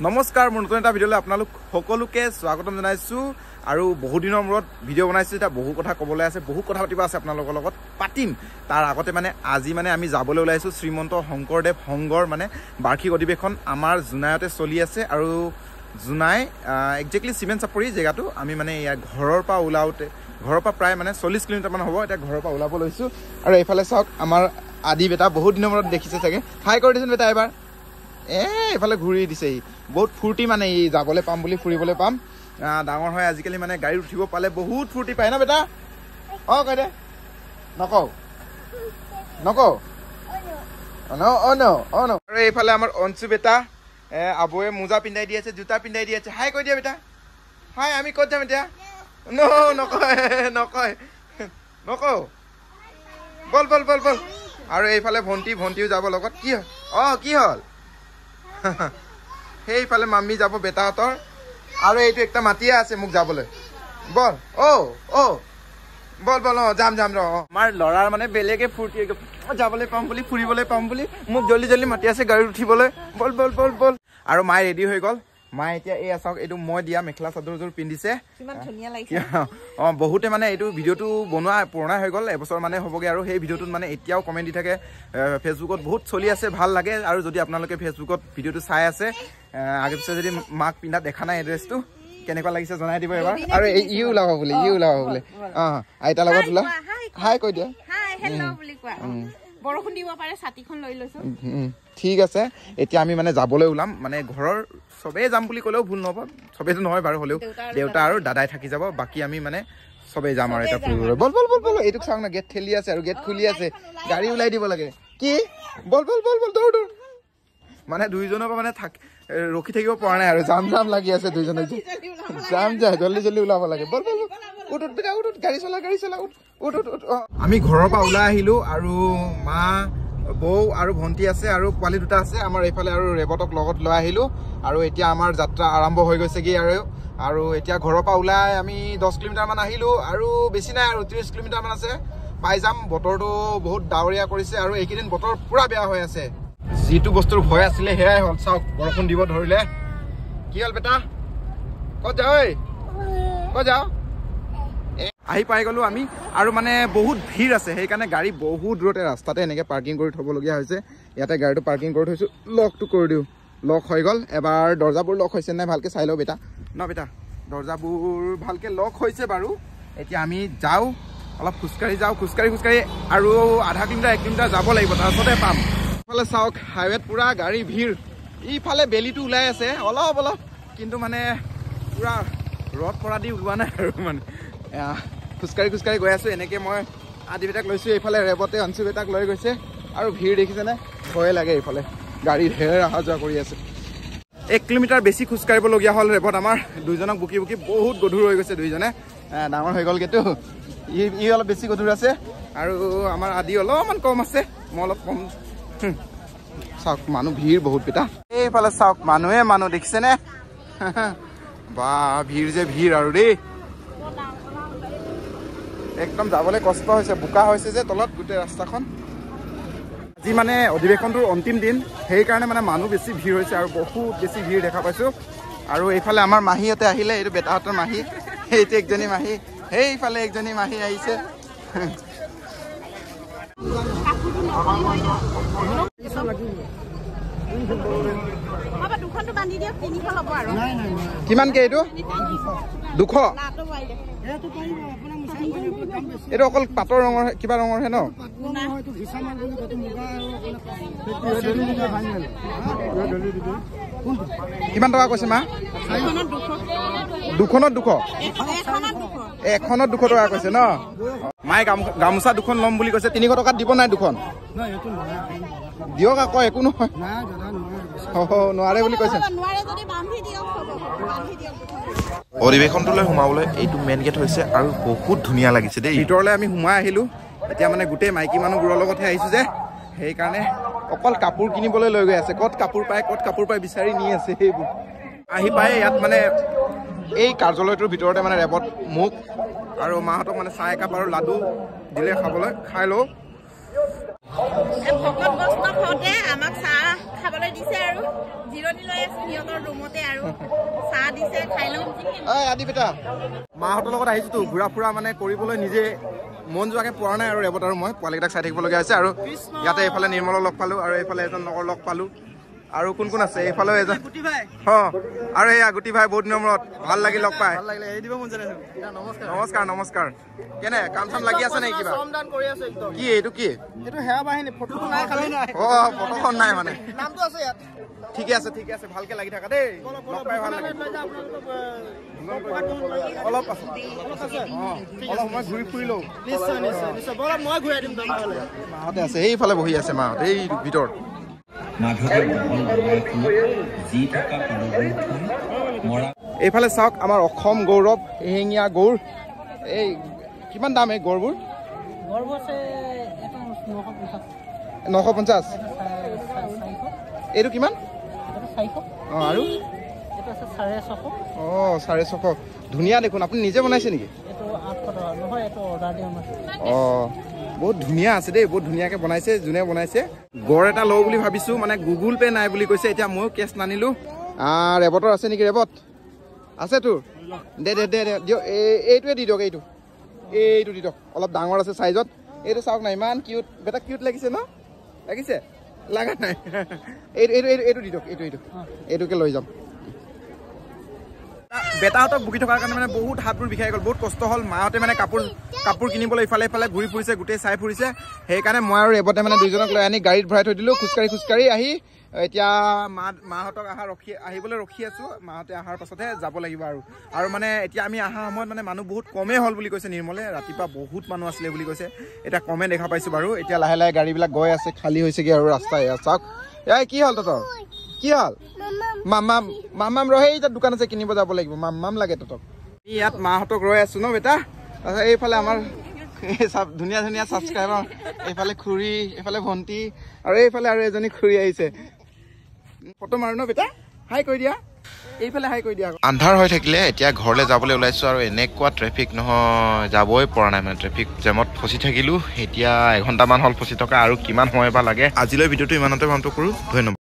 নমস্কাৰ মোৰ নতুন এটা ভিডিঅ'লৈ আপোনালোক সকলোকে স্বাগতম জনাইছো আৰু বহু দিনৰ মূৰত ভিডিঅ' বনাইছো এটা বহু কথা ক'বলৈ আছে বহু কথা পাতিব আছে আপোনালোকৰ লগত পাতিম তাৰ আগতে আজি আমি যাবলৈ ওলাইছো শ্ৰীমন্ত শংকৰদেৱ সংঘৰ বাৰ্ষিক অধিৱেশন আমাৰ জুনাইতে চলি আছে আৰু জুনাই একজেক্টলি সিমেন্ট চাপৰি জেগাটো আমি ইয়াৰ ঘৰৰ পৰা ওলাওতে ঘৰৰ পৰা প্ৰায় 40 কিলোমিটাৰ মান হ'ব এতিয়া ঘৰৰ পৰা ওলাব লৈছো আৰু এইফালে চাওক আমাৰ আদি বেটা বহুত দিনৰ মূৰত দেখিছে চাগে হাই কৰি দিছেন বেটা এবাৰ এইফালে ঘূৰি দিছে বহুত ফূৰ্তি ই যাবলৈ পাম বুলি ফুৰিবলৈ পাম ডাঙৰ হয় আজিকালি গাড়ী উঠিব পালে বহুত ফূৰ্তি পায় না বেটা কয় দে নকওঁ আৰু এইফালে আমাৰ অঞ্চু বেটা আবুৱে মোজা পিন্ধাই দি আছে জোতা পিন্ধাই দি আছে হাই কৈ দিয়া বেটা হাই আমি ক'ত যাম এতিয়া নকওঁ বল আৰু এইফালে ভণ্টিও যাব লগত কি হ'ল সেইফালে মাম্মি যাব বেটাহঁতৰ আৰু এইটো একটা মাতিয়ে আছে মোক যাবলৈ বল বল যাম ৰ আমাৰ ল'ৰাৰ বেলেগে ফূৰ্তি যাবলৈ পাম বুলি ফুৰিবলৈ পাম বুলি মোক জল্দি মাতি আছে গাড়ীত উঠিবলৈ বল আৰু মায়ে ৰেডি হৈ গ'ল মায়ে এতিয়া এই চাওক এইটো মই দিয়া মেখেলা চাদৰযোৰ পিন্ধিছে কিমান ধুনীয়া লাগিছে বহুতে এইটো ভিডিঅ'টো বনোৱা পুৰণা হৈ গ'ল এবছৰ হ'বগে আৰু সেই ভিডিঅ'টোত এতিয়াও কমেণ্ট দি থাকে ফেচবুকত বহুত চলি আছে ভাল লাগে আৰু যদি আপোনালোকে ফেচবুকত ভিডিঅ'টো চাই আছে আগে পিছে যদি মাক পিন্ধা দেখা নাই এড্ৰেছটো কেনেকুৱা লাগিছে জনাই দিব এবাৰ আৰু ই ওলাব বোলে আইতাৰ লগত ওলা হাই কৈ দিয়া বৰষুণ দিব পাৰে ছাতিখন লৈ লৈছো ঠিক আছে এতিয়া আমি যাবলৈ ওলাম ঘৰৰ সবেই যাম বুলি ক'লেও ভুল নহ'ব সবেইতো নহয় বাৰু হ'লেও দেউতা আৰু দাদাই থাকি যাব বাকী আমি সবেই যাম আৰু এটা ফুৰিবলৈ বল এইটোক চাওক না গেট ঠেলি আছে আৰু গেট খুলি আছে গাড়ী ওলাই দিব লাগে কি বল দৌৰ দুইজনৰ পৰা ৰখি থাকিব পৰা নাই আৰু জাম লাগি আছে দুইজনে যাম জল্দি ওলাব লাগে বল উঠ গাড়ী চলা উঠ আমি ঘৰৰ পৰা ওলাই আহিলো আৰু মা বৌ আৰু ভণ্টি আছে আৰু পোৱালি দুটা আছে আমাৰ এইফালে আৰু ৰেবতক লগত লৈ আহিলো আৰু এতিয়া আমাৰ যাত্ৰা আৰম্ভ হৈ গৈছেগৈ আৰু এতিয়া ঘৰৰ পৰা ওলাই আমি 10 কিলোমিটাৰ মান আহিলো আৰু বেছি নাই আৰু 30 কিলোমিটাৰ মান আছে পাই যাম বতৰটো বহুত ডাৱৰীয়া কৰিছে আৰু এইকেইদিন বতৰ পুৰা বেয়া হৈ আছে যিটো বস্তুৰ ভয় আছিলে সেয়াই হ'ল চাওক বৰষুণ দিব ধৰিলে কি হ'ল বেটা ক'ত যাও আহি পাই গ'লো আমি আৰু বহুত ভিৰ আছে সেইকাৰণে গাড়ী বহুত দূৰতে ৰাস্তাতে এনেকৈ পাৰ্কিং কৰি থ'বলগীয়া হৈছে ইয়াতে গাড়ীটো পাৰ্কিং কৰি থৈছোঁ লকটো কৰি দিওঁ লক হৈ গ'ল এবাৰ দৰ্জাবোৰ লক হৈছে নাই ভালকৈ চাই লওঁ বেটা দৰ্জাবোৰ ভালকৈ লক হৈছে বাৰু এতিয়া আমি যাওঁ অলপ খোজকাঢ়ি যাওঁ খোজকাঢ়ি আৰু আধা কিলোমিটাৰ 1 কিলোমিটাৰ যাব লাগিব তাৰপিছতে পাম ইফালে চাওক হাইৱেত পুৰা গাড়ী ভিৰ ইফালে বেলিটো ওলাই আছে অলপ কিন্তু পুৰা ৰদ পৰা দি ওলোৱা নাই আৰু খোজকাঢ়ি গৈ আছোঁ এনেকৈ মই আদি বেটাক লৈছোঁ এইফালে ৰেবতে অঞ্চু বেটাক লৈ গৈছে আৰু ভিৰ দেখিছেনে ভয়ে লাগে এইফালে গাড়ী ঢেৰ অহা যোৱা কৰি আছে 1 কিলোমিটাৰ বেছি খোজকাঢ়িবলগীয়া হ'ল ৰেবত আমাৰ দুইজনক বুকি বহুত গধুৰ হৈ গৈছে দুইজনে ডাঙৰ হৈ গ'লগেতো ই অলপ বেছি গধুৰ আছে আৰু আমাৰ আদি অলপমান কম আছে মই অলপ কম চাওক মানুহ ভিৰ বহুত বেটা এইফালে চাওক মানুহ দেখিছেনে বা ভিৰ আৰু দেই একদম যাবলৈ কষ্ট হৈছে বোকা হৈছে যে তলত গোটেই ৰাস্তাখন আজি অধিৱেশনটোৰ অন্তিম দিন সেইকাৰণে মানুহ বেছি ভিৰ হৈছে আৰু বহুত বেছি ভিৰ দেখা পাইছোঁ আৰু এইফালে আমাৰ মাহীহঁতে আহিলে এইটো বেটাহঁতৰ মাহী এইটো একজনী মাহী সেইফালে একজনী মাহী আহিছে কিমানকে এইটো 200 এইটো অকল পাতৰ ৰঙৰ কিবা ৰঙৰহে ন কিমান টকা কৈছে মা দুখনত 200 এখনত 200 টকা কৈছে ন মায়ে গামোচা 2খন ল'ম বুলি কৈছে 300 টকাত দিব নাই 2খন দিয়ক আকৌ একো নহয় নোৱাৰে বুলি কৈছে অধিৱেশনটোলৈ সোমাবলৈ এইটো মেইন গেট হৈছে আৰু বহুত ধুনীয়া লাগিছে দেই ভিতৰলৈ আমি সোমাই আহিলোঁ এতিয়া গোটেই মাইকী মানুহবোৰৰ লগতহে আহিছোঁ যে সেইকাৰণে অকল কাপোৰ কিনিবলৈ লৈ গৈ আছে ক'ত কাপোৰ পায় বিচাৰি নি আছে সেইবোৰ আহি পাই ইয়াত এই কাৰ্যালয়টোৰ ভিতৰতে ৰেবত মোক আৰু মাহঁতক চাহ একাপ আৰু লাডু দিলে খাবলৈ খাই লওঁ ভকত বৈষ্ণৱ হওঁতে আমাক চাহ খাবলৈ দিছে আৰু জিৰণি লৈ আছো সিহঁতৰ ৰুমতে আৰু চাহ দিছে খাই লওঁ আদি বেটা মাহঁতৰ লগত আহিছোতো ঘূৰা ফুৰা মানে কৰিবলৈ নিজে মন যোৱাকে পৰা নাই আৰু ৰেবত আৰু মই পোৱালিকেইটাক চাই থাকিবলগীয়া হৈছে আৰু ইয়াতে এইফালে নিৰ্মলক লগ পালোঁ আৰু এইফালে এজন লগৰ লগ পালোঁ আৰু কোন কোন আছে এইফালেও এজন আৰু এয়া গুটি ভাই বহুত দিনৰ মূৰত ভাল লাগি লগ পাই নমস্কাৰ নমস্কাৰ কেনে কাম চাম লাগি আছে নে কিবা কি এইটো কি ফটোখন নাই মানে ঠিকে আছে ভালকে লাগি থাকা দেই লগ পাই ভাল লাগে অলপ সময় ঘূৰি ফুৰি লওঁ মাহঁতে আছে এইফালে বহি আছে মাহঁতে এই ভিতৰত এইফালে চাওক আমাৰ অসম গৌৰৱ এশিঙীয়া গৌৰ এই কিমান দাম এই গৌৰবোৰ 950 এইটো কিমান আৰু 650 ধুনীয়া দেখোন আপুনি নিজে বনাইছে নেকি বহুত ধুনীয়া আছে দেই বহুত ধুনীয়াকে বনাইছে যোনে বনাইছে গড় এটা লওঁ বুলি ভাবিছো মানে গুগল পে নাই বুলি কৈছে এতিয়া ময়ো কেছ নানিলো ৰেবতৰ আছে নেকি ৰেবত আছে তোৰ দে দিয়ক এইটোৱে দি দিয়ক এইটো দি দিয়ক অলপ ডাঙৰ আছে চাইজত এইটো চাওক না ইমান কিউট বেটা কিউট লাগিছে ন লাগিছে লাগা নাই এইটো দি দিয়ক এইটোকে লৈ যাম বেটাহঁতক বকি থকাৰ কাৰণে মানে বহুত হাতবোৰ বিষাই গ'ল বহুত কষ্ট হ'ল মাহঁতে মানে কাপোৰ কিনিবলৈ ইফালে ঘূৰি ফুৰিছে গোটেই চাই ফুৰিছে সেইকাৰণে মই আৰু ৰেবতে মানে দুইজনক লৈ আনি গাড়ীত ভৰাই থৈ দিলোঁ খোজকাঢ়ি আহি এতিয়া মাহঁতক আহিবলৈ ৰখি আছোঁ মাহঁতে অহাৰ পাছতহে যাব লাগিব আৰু মানে এতিয়া আমি অহা সময়ত মানে মানুহ বহুত কমেই হ'ল বুলি কৈছে নিৰ্মলে ৰাতিপুৱা বহুত মানুহ আছিলে বুলি কৈছে এতিয়া কমে দেখা পাইছোঁ বাৰু এতিয়া লাহে লাহে গাড়ীবিলাক গৈ আছে খালী হৈছেগৈ আৰু ৰাস্তা এয়া চাওক কি হ'ল তহঁতৰ কি হ'ল মামাম ৰহে এতিয়া দোকান আছে কিনিব যাব লাগিব মামাম লাগে তহঁতক ইয়াত মাহঁতক ৰৈ আছো ন বেটা তাৰপিছত এইফালে আমাৰ ধুনীয়া ছাবস্ক্ৰাইবাৰ এইফালে খুৰী এইফালে ভণ্টি আৰু এইফালে আৰু এজনী খুৰী আহিছে ফটো মাৰো ন বেটা হাই কৈ দিয়া এইফালে হাই কৈ দিয়া আন্ধাৰ হৈ থাকিলে এতিয়া ঘৰলৈ যাবলৈ ওলাইছো আৰু এনেকুৱা ট্ৰেফিক নহয় যাবই পৰা নাই মানে ট্ৰেফিক জামত ফচি থাকিলো এতিয়া এঘণ্টামান হ'ল ফচি থকা আৰু কিমান সময় বা লাগে আজিলৈ ভিডিঅ'টো ইমানতে বন্ধ কৰোঁ ধন্যবাদ